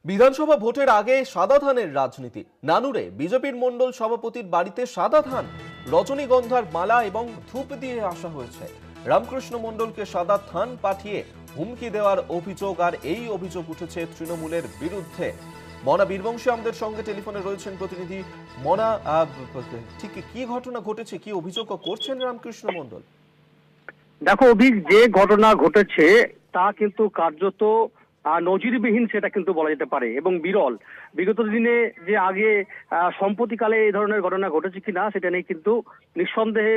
বিধানসভা ভোটের আগে সাদা ধানের রাজনীতি। নানুরে বিজেপির মণ্ডল সভাপতির বাড়িতে সাদা ধান, রজনীগন্ধার মালা এবং ধূপ দিয়ে আসা হয়েছে। রামকৃষ্ণ মণ্ডলকে সাদা ধান পাঠিয়ে হুমকি দেওয়ার অভিযোগ, আর এই অভিযোগ উঠেছে তৃণমূলের বিরুদ্ধে। মনা বীরবংশী আমাদের সঙ্গে টেলিফোনে রয়েছেন প্রতিনিধি। মনা, ঠিক কি ঘটনা ঘটেছে, কি অভিযোগ করছেন রামকৃষ্ণ মণ্ডল? দেখো অভিক, যে ঘটনা ঘটেছে তা কিন্তু কার্যত নজিরবিহীন, সেটা কিন্তু বলা যেতে পারে, এবং বিরল। বিগত দিনে যে আগে সম্প্রতিকালে এই ধরনের ঘটনা ঘটেছে কিনা সেটা নিয়ে কিন্তু নিঃসন্দেহে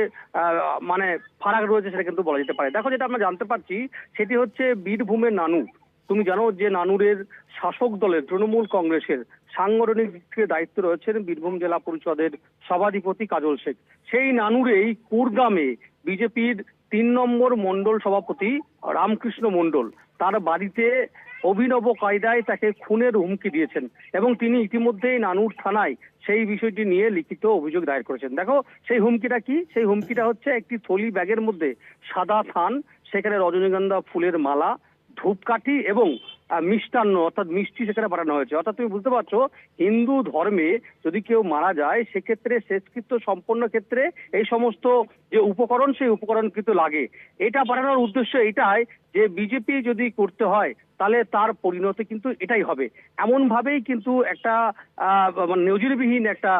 মানে ফারাক রয়েছে, সেটা কিন্তু বলা যেতে পারে। দেখো, যেটা আমরা জানতে পারছি সেটি হচ্ছে বীরভূমের নানুর। তুমি জানো যে নানুরের শাসক দলের তৃণমূল কংগ্রেসের সাংগঠনিক দিক থেকে দায়িত্ব রয়েছেন বীরভূম জেলা পরিষদের সভাধিপতি কাজল শেখ। সেই নানুরেই কুড়গ্রামে বিজেপির 3 নম্বর মণ্ডল সভাপতি রামকৃষ্ণ মণ্ডল তার বাড়িতে অভিনব কায়দায় তাকে খুনের হুমকি দিয়েছেন, এবং তিনি ইতিমধ্যেই নানুর থানায় সেই বিষয়টি নিয়ে লিখিত অভিযোগ দায়ের করেছেন। দেখো, সেই হুমকিটা কি? সেই হুমকিটা হচ্ছে একটি থলি ব্যাগের মধ্যে সাদা থান, সেখানে রজনীগন্ধা ফুলের মালা, ধূপকাঠি এবং মিষ্টান্ন অর্থাৎ মিষ্টি সেখানে পাঠানো হয়েছে। অর্থাৎ তুমি বুঝতে পারছো, হিন্দু ধর্মে যদি কেউ মারা যায় সেক্ষেত্রে শেষকৃত্য সম্পন্ন ক্ষেত্রে এই সমস্ত যে উপকরণ, সেই উপকরণ কিন্তু লাগে। এটা পাঠানোর উদ্দেশ্য এটাই যে বিজেপি যদি করতে হয় তাহলে তার পরিণতি কিন্তু এটাই হবে। এমন ভাবেই কিন্তু একটা মানে নজিরবিহীন একটা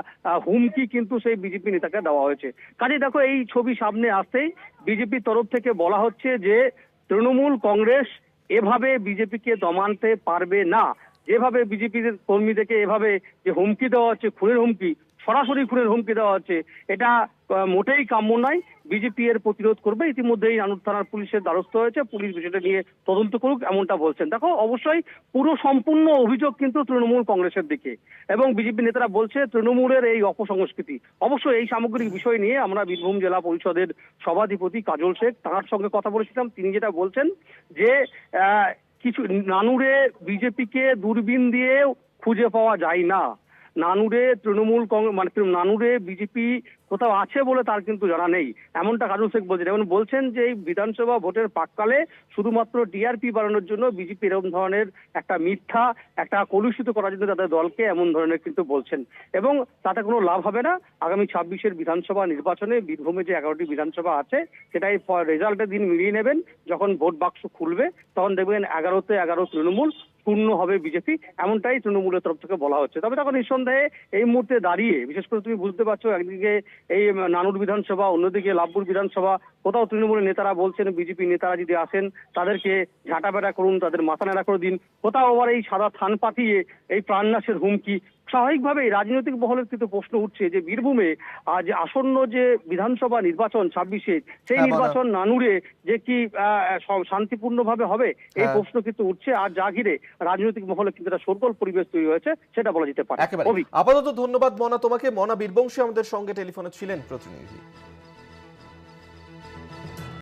হুমকি কিন্তু সেই বিজেপি নেতাকে দেওয়া হয়েছে। কাজে দেখো, এই ছবি সামনে আসতেই বিজেপির তরফ থেকে বলা হচ্ছে যে তৃণমূল কংগ্রেস এভাবে বিজেপিকে দমানতে পারবে না। যেভাবে বিজেপির কর্মীদেরকে এভাবে যে হুমকি দেওয়া হচ্ছে, খুনের হুমকি, সরাসরি খুনের হুমকি দেওয়া হচ্ছে, এটা মোটেই কাম্য নয়। বিজেপি এর প্রতিরোধ করবে। ইতিমধ্যেই নানুর থানার পুলিশের দ্বারস্থ হয়েছে, পুলিশ বিষয়টা নিয়ে তদন্ত করুক, এমনটা বলছেন। দেখো, অবশ্যই পুরো সম্পূর্ণ অভিযোগ কিন্তু তৃণমূল কংগ্রেসের দিকে, এবং বিজেপি নেতারা বলছে তৃণমূলের এই অপসংস্কৃতি। অবশ্যই এই সামগ্রিক বিষয় নিয়ে আমরা বীরভূম জেলা পরিষদের সভাধিপতি কাজল শেখ তার সঙ্গে কথা বলেছিলাম। তিনি যেটা বলছেন যে কিছু নানুরে বিজেপিকে দূরবীন দিয়েও খুঁজে পাওয়া যায় না। নানুরে তৃণমূল কংগ্রেস মানে নানুরে বিজেপি কোথাও আছে বলে তার কিন্তু জানা নেই, এমনটা কাজল শেখ বলছেন। এবং বলছেন যে এই বিধানসভা ভোটের প্রাক্কালে শুধুমাত্র টিআরপি বাড়ানোর জন্য বিজেপি এরকম ধরনের একটা মিথ্যা, একটা কলুষিত করার জন্য তাদের দলকে এমন ধরনের কিন্তু বলছেন, এবং তাতে কোনো লাভ হবে না। আগামী 26-এর বিধানসভা নির্বাচনে বীরভূমে যে 11টি বিধানসভা আছে সেটাই রেজাল্টের দিন মিলিয়ে নেবেন। যখন ভোট বাক্স খুলবে তখন দেখবেন 11তে 11 তৃণমূল, শূন্য হবে বিজেপি, এমনটাই তৃণমূলের তরফ থেকে বলা হচ্ছে। তবে তখন নিঃসন্দেহে এই মুহূর্তে দাঁড়িয়ে বিশেষ করে তুমি বুঝতে পারছো, একদিকে এই নানুর বিধানসভা, অন্যদিকে লাভপুর বিধানসভা, কোথাও তৃণমূলের নেতারা বলছেন বিজেপি নেতারা যদি আসেন তাদেরকে ঝাঁটাপেটা করুন, তাদের মাথা নেড়া করে দিন। কোথাও আবার এই সাদা থান পাঠিয়ে এই প্রাণনাশের হুমকি। স্বাভাবিকভাবেই রাজনৈতিক মহলের কিন্তু প্রশ্ন উঠছে যে বীরভূমে আজ আসন্ন যে বিধানসভা নির্বাচন 26-এ, সেই নির্বাচন নানুরে যে কি শান্তিপূর্ণভাবে হবে, এই প্রশ্ন কিন্তু উঠছে। আর যা ঘিরে রাজনৈতিক মহলে কিন্তু একটা শোরগোল পরিবেশ তৈরি হয়েছে, সেটা বলা যেতে পারে। আপাতত ধন্যবাদ মনা তোমাকে। মনা বীরবংশী আমাদের সঙ্গে টেলিফোনে ছিলেন প্রতিনিধি।